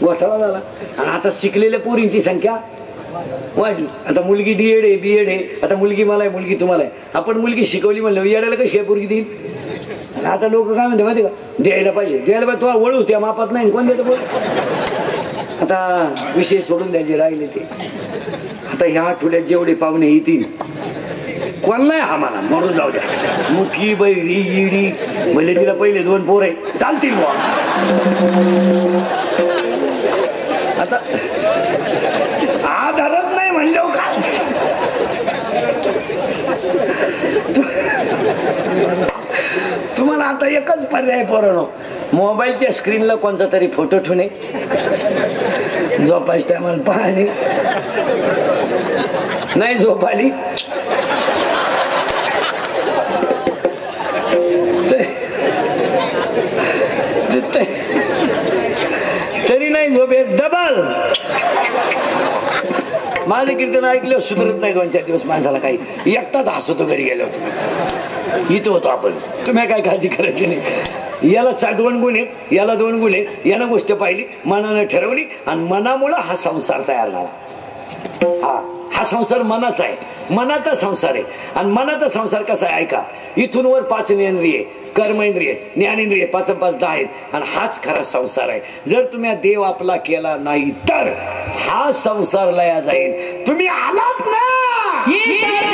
घोटाळा झाला. आणि आता शिकलेल्या पोरींची संख्या वाढली. आता मुलगी DED आहे, BEd आहे. आता मुलगी मला आहे, मुलगी तुम्हाला आहे. आपण मुलगी शिकवली म्हणलं येड्याला कशी आहे पोरगी देईल. आणि आता लोक काय म्हणते माहिती का, द्यायला पाहिजे तो वळू त्या मापात नाही. कोण देतं बोल. आता विषय सोडून द्यायचे राहिले ते. आता ह्या आठवड्यात जेवढे पाहुणे येतील कोण नाही हा मला मरून जाऊ द्या. मुकी बैरी इडी म्हणजे तिला पहिले 2 पोर आहे चालतील बुवा. आता आधारच नाही म्हणलं का. तुम्हाला आता एकच पर्याय पोरांनो, मोबाईलच्या स्क्रीनला कोणता तरी फोटो ठेवणे, झोपायच्या टायमाला पाहणे. नाही झोप आली तरी नाही झोप येत. डबल माझे कीर्तन ऐकलं सुधरत नाही 2-4 दिवस माणसाला. काही एकटाच हसतो घरी गेलो होतो. इथं होतो आपण. तुम्ही काय काळजी करायची नाही. याला 2 गुण आहेत, याला 2 गुण आहेत. यानं गोष्ट पाहिली, मनानं ठरवली आणि मनामुळं हा संसार तयार झाला. हा संसार मनाचा आहे, मनाचा संसार आहे. आणि मनाचा संसार कसा आहे ऐका. इथून वर 5 इंद्रिय, कर्मेंद्रिय, ज्ञानेंद्रिय, 5-5 10 आहेत. आणि हाच खरा संसार आहे. जर तुम्ही देव आपला केला नाही तर हा संसार लया जाईल. तुम्ही आलात ना. Yeah.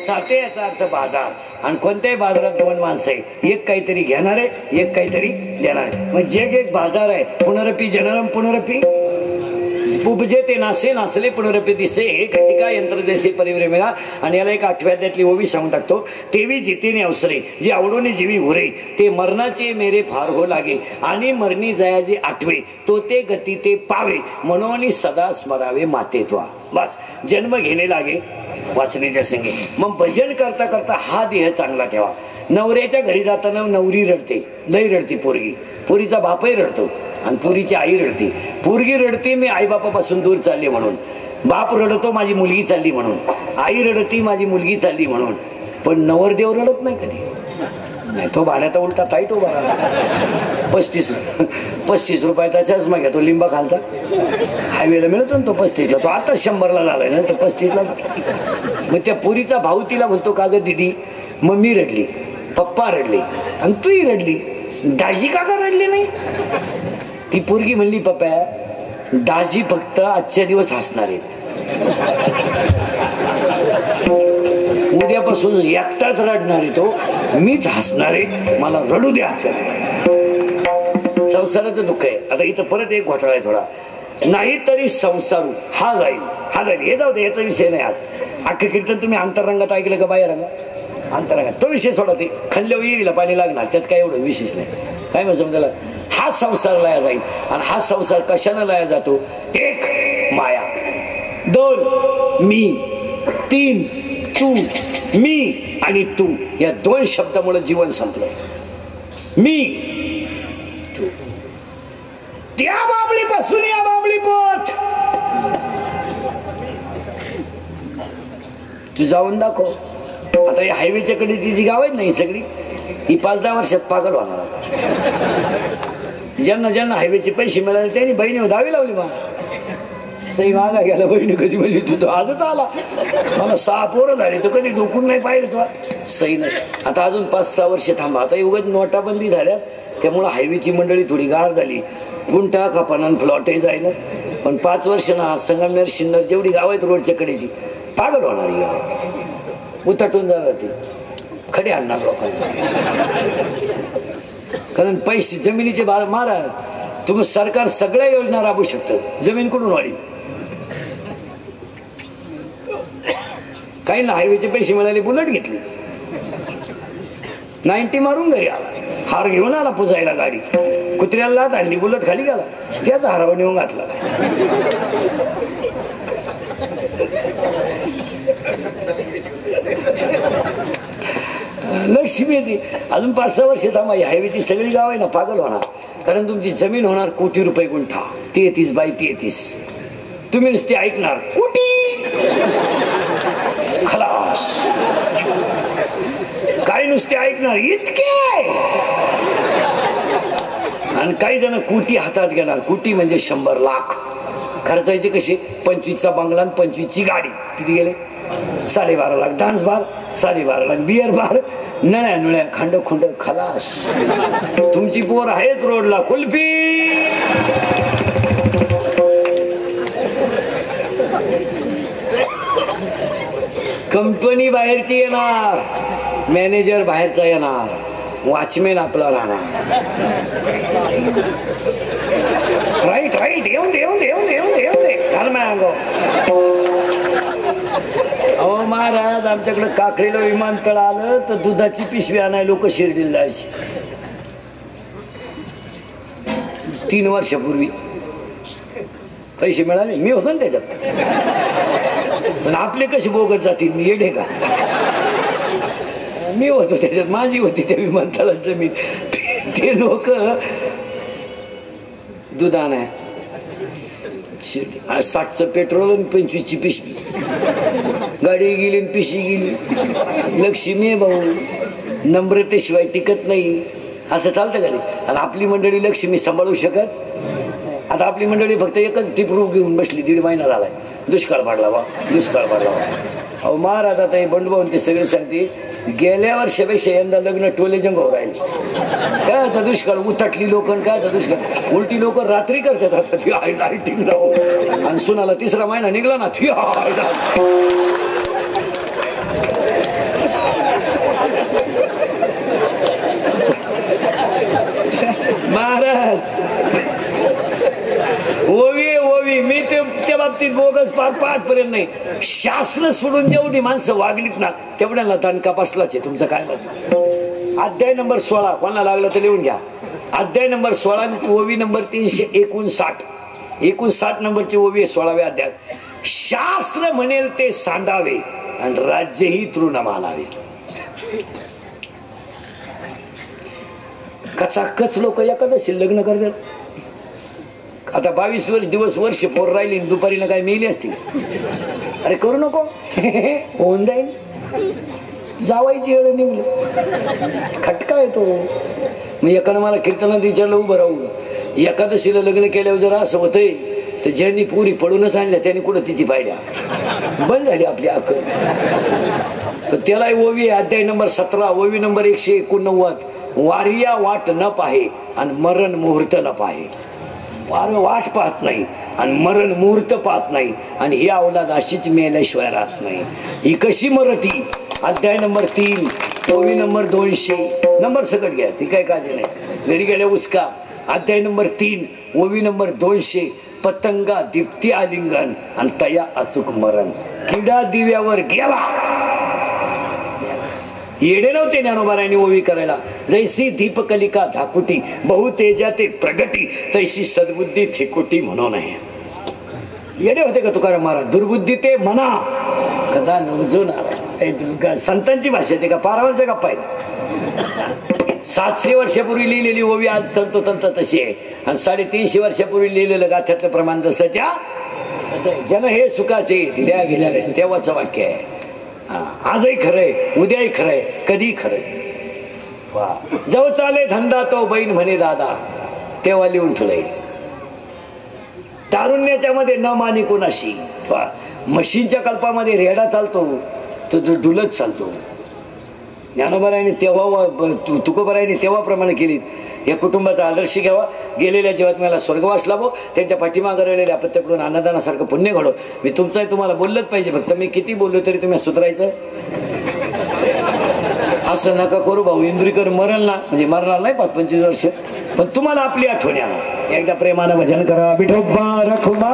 साते याचा अर्थ बाजार. आणि कोणत्याही बाजारात दोन माणसं आहे, एक काहीतरी घेणार आहे, एक काहीतरी देणार आहे. मग जग एक बाजार आहे. पुनरपी जनरम पुनरपी उपजे ते नासे नासले पुनरपी दिसे हे घटिका यंत्र देसे परिवरे मिळा. आणि याला एक 8व्या अध्यायातली ओवी सांगून टाकतो. तेवी जितेने अवसरे जे आवडोने जीवी हुरे ते मरणाचे मेरे फार हो लागे आणि मरणी जया जे आठवे तो ते गती ते पावे म्हणून सदा स्मरावे मातेत्वा. बस जन्म घेणे लागे वाचनेच्या संगे. मग भजन करता करता हा देह चांगला ठेवा. नवऱ्याच्या घरी जाताना नवरी रडते, लई रडती पोरगी, पोरीचा बापही रडतो आणि पुरीची आई रडते. पोरगी रडते मी आईबापापासून दूर चालली म्हणून, बाप रडतो माझी मुलगी चालली म्हणून, आई रडती माझी मुलगी चालली म्हणून. पण नवरदेव रडत नाही कधी. नाही तो भाड्याचा उलटा ताईट उभा राहतो. 35 रुपयाचा चष्मा घेतो लिंबा खालचा, हायवेला मिळतो ना तो 35ला, तो आता 100ला झालाय ना तर 35ला. मग त्या पुरीचा भाऊ तिला म्हणतो का ग दिदी मम्मी रडली, पप्पा रडले आणि तूही रडली, दाजी का रडली नाही. ती पोरगी म्हणली पप्पा दाजी फक्त आजच्या दिवस हसणार आहेत, उद्यापासून एकटाच रडणार आहे तो, मीच हसणार आहे, मला रडू द्या. संसाराचं दुःख आहे. आता इथं परत एक घोटाळा आहे थोडा. नाही तरी संसारू हा जाईल हे जाऊ दे, याचा विषय नाही आज. अख्खं कीर्तन तुम्ही अंतरंगात ऐकलं का बाहेर अंतरंगात, तो विषय सोडा. ते खल्ल्या विहिरीला पाणी लागणार त्यात काय एवढं विशेष नाही. काय मग समजायला हा संसार लया जाईल. आणि हा संसार कशानं लया जातो. 1 माया, 2 मी, 3 तू, मी आणि तू या 2 शब्दामुळे जीवन संपलं. मी तू, त्या बाबळीपासून या बाबळी पोच तू जाऊन दाखव. आता या हायवेच्या कडे ती जी गाव आहेत ना ही सगळी, ही 5-10 वर्षात पागल होणार. ज्यांना ज्यांना हायवेचे पैसे मिळाले त्यांनी बहिणी दावी लावली. मला सई मागा गेला, बहिणी कधी म्हणली तू तो आजच आला, मला 6 पोरं झाली, तो कधी डोकून नाही पाहिलं तुला सई नाही. आता अजून 5-6 वर्ष थांबा. आता उगाच नोटाबंदी झाल्या त्यामुळं हायवेची मंडळी थोडी गार झाली, गुंठा कापाना प्लॉटही जायना. पण 5 वर्ष ना संगमनेर शिन्नर जेवढी गाव आहेत रोडच्या कडेची पागल होणार ही गाव, उतटून जाणार ती, खडे आणणार लोकांना. कारण पैसे जमिनीचे मारा तुम्ही, सरकार सगळ्या योजना राबवू शकतं, जमीन कुठून वाढील. काही ना हायवेचे पैसे मिळाले, बुलेट घेतली, 90 मारून घरी आला, हार घेऊन आला पुजायला गाडी, कुत्र्याला लात आणली, बुलेट खाली गेला, त्याच हारावर नेऊन घातला. लक्ष्मी येते. अजून 5-6 वर्ष थांबा, हायवेची सगळी गाव आहे ना पागल होणार. कारण तुमची जमीन होणार कोटी रुपये गुंठा, 33/33. तुम्ही नुसते ऐकणार कोटी खलास, काही नुसते ऐकणार इतके. आणि काही जण कोटी हातात घेणार. कोटी म्हणजे 100 लाख खर्चायचे. कसे 25चा बंगला आणि 25ची गाडी. किती गेले 12.5 lakh. Dance bar 12.5 lakh, beer bar, नळ्या नळ्या खांड खुंड खलास. तुमची पोर आहेत रोडला कुल्फी. कंपनी बाहेरची येणार, मॅनेजर बाहेरचा येणार, वॉचमॅन आपला राहणार. राईट राईट येऊन दे येऊन दे येऊन दे येऊन दे येऊन दे घाल माय अंगावर. अहो महाराज, आमच्याकडे काकळीला विमानतळ आलं तर दुधाची पिशवी आणाय लोक शिर्डीला जायची. 3 वर्षापूर्वी पैसे मिळाले, मी होतो ना त्याच्यात. पण आपले कसे बोगत जातील, मी येडे का? मी होतो त्याच्यात, माझी होती त्या विमानतळात जमीन. ते लोक दूध आणाय शिर्डी. 60चं पेट्रोल आणि 25ची पिशवी. गाडी गेली आणि पिशी गेली. लक्ष्मी भाऊ नम्रतेशिवाय टिकत नाही, असं चालतं का नाही? आणि आपली मंडळी लक्ष्मी सांभाळू शकत. आता आपली मंडळी फक्त एकच टिपरू घेऊन बसली, 1.5 महिना झालाय. दुष्काळ पाडला बा, दुष्काळ पाडला बा. अहो महाराज, आता हे बंडभाऊन ते सगळे सांगते गेल्या वर्षापेक्षा यंदा लग्न टोले जंग हो राहिले. काय आता दुष्काळ उतटली लोक, काय आता दुष्काळ उलटी लोक रात्री करतात. आता ती लाईटिंग लावून आणि सुनाला 3रा महिना निघला ना, ती महाराज ओवी मी ते त्या बाबतीत बोगस पार 5 पर्यंत नाही. शासन सोडून जेवढी माणसं वागलीत ना तेवढ्याला दणका बसलाच आहे. तुमचं काय मत? अध्याय नंबर 16 कोणाला लागलं तर लिहून घ्या. अध्याय नंबर 16 ओवी नंबर 359. 59 नंबरची ओवी आहे 16व्या अध्याय. शास्त्र म्हणेल ते सांडावे आणि राज्यही तृण मानावे. कचाकच लोक एखादं लग्न करतात. आता 22 वर्ष पोर राहिली, दुपारीनं काय मेली असती. अरे करू नको, होऊन जाईल. जावायची एवढ निघलं खटका येतो. मग एकानं मला कीर्तनात विचारलं, उभं राहू एकादशीला लग्न केल्यावर जरा असं होतंय तर ज्यांनी पुरी पडूनच आणल्या त्यांनी कुठं तिथे पाहिल्या. बंद झाली आपली अक्कल. तर त्याला ओवी अध्याय नंबर 17 ओवी नंबर 189. वारिया वाट न पाहे आणि मरण मुहूर्त न पाहे. वारं वाट पाहत नाही आणि मरण मुहूर्त पाहत नाही, आणि ही अवलाद अशीच मेल्याशिवाय राहत नाही. ही कशी मरती? अध्याय नंबर 3 ओवी नंबर 200 नंबर सकट घ्या, ती काय काळजी नाही, घरी गेल्या उचका. अध्याय नंबर 3 ओवी नंबर 200. पतंगा दीप्ती आलिंगन आणि तया अचूक मरण. किडा दिव्यावर गेला. येडे नव्हते ज्ञानोबारायांनी ओवी करायला. जैसी दीपकलिका धाकुटी बहु तेजाते प्रगती तैसी सद्बुद्धी थिकुटी म्हणू नये. येडे होते का तुकाराम महाराज? दुर्बुद्धी ते म्हणा कदा नवजवणार. संतांची भाषा ते का पारावरच्या गप्पा आहे? 700 वर्षापूर्वी लिहिलेली ओवी आज तंतोतंत तशी आहे, आणि 350 वर्षापूर्वी लिहिलेलं गाथ्यातलं प्रमाण जसंच्या जन हे सुखाचे दिल्या गेल्या तेव्हाचं वाक्य आहे. आजही खरंय, उद्याही खरंय, कधी खरंय. जाऊ चाले धंदा तो बहीण म्हणे दादा, तेव्हा लिहून ठेवलंय. तारुण्याच्या मध्ये न मानी कोणाशी. म्हशींच्या कल्पामध्ये रेडा चालतो तो डुलत चालतो. ज्ञानोबारायांनी तेव्हा तुकोबारायांनी तेव्हाप्रमाणे केली. या कुटुंबाचा आदर्श घ्यावा. गेलेल्या जीवात मला स्वर्गवास लाभो. त्यांच्या पाठीमागे राहिलेल्या अपत्याकडून अन्नदानासारखं पुण्य घडो. मी तुमचं तुम्हाला बोललंच पाहिजे. फक्त मी किती बोललो तरी तुम्ही सुधारायचं. असं नका करू भाऊ. इंद्रिकर मरण ना, म्हणजे मरणार नाही 25 वर्ष, पण तुम्हाला आपली आठवण यावं. एकदा प्रेमानं भजन करा. विठोबा रखुमा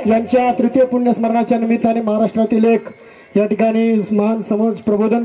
यांच्या तृतीय पुण्यस्मरणाच्या निमित्ताने महाराष्ट्रातील एक या ठिकाणी महान समाज प्रबोधन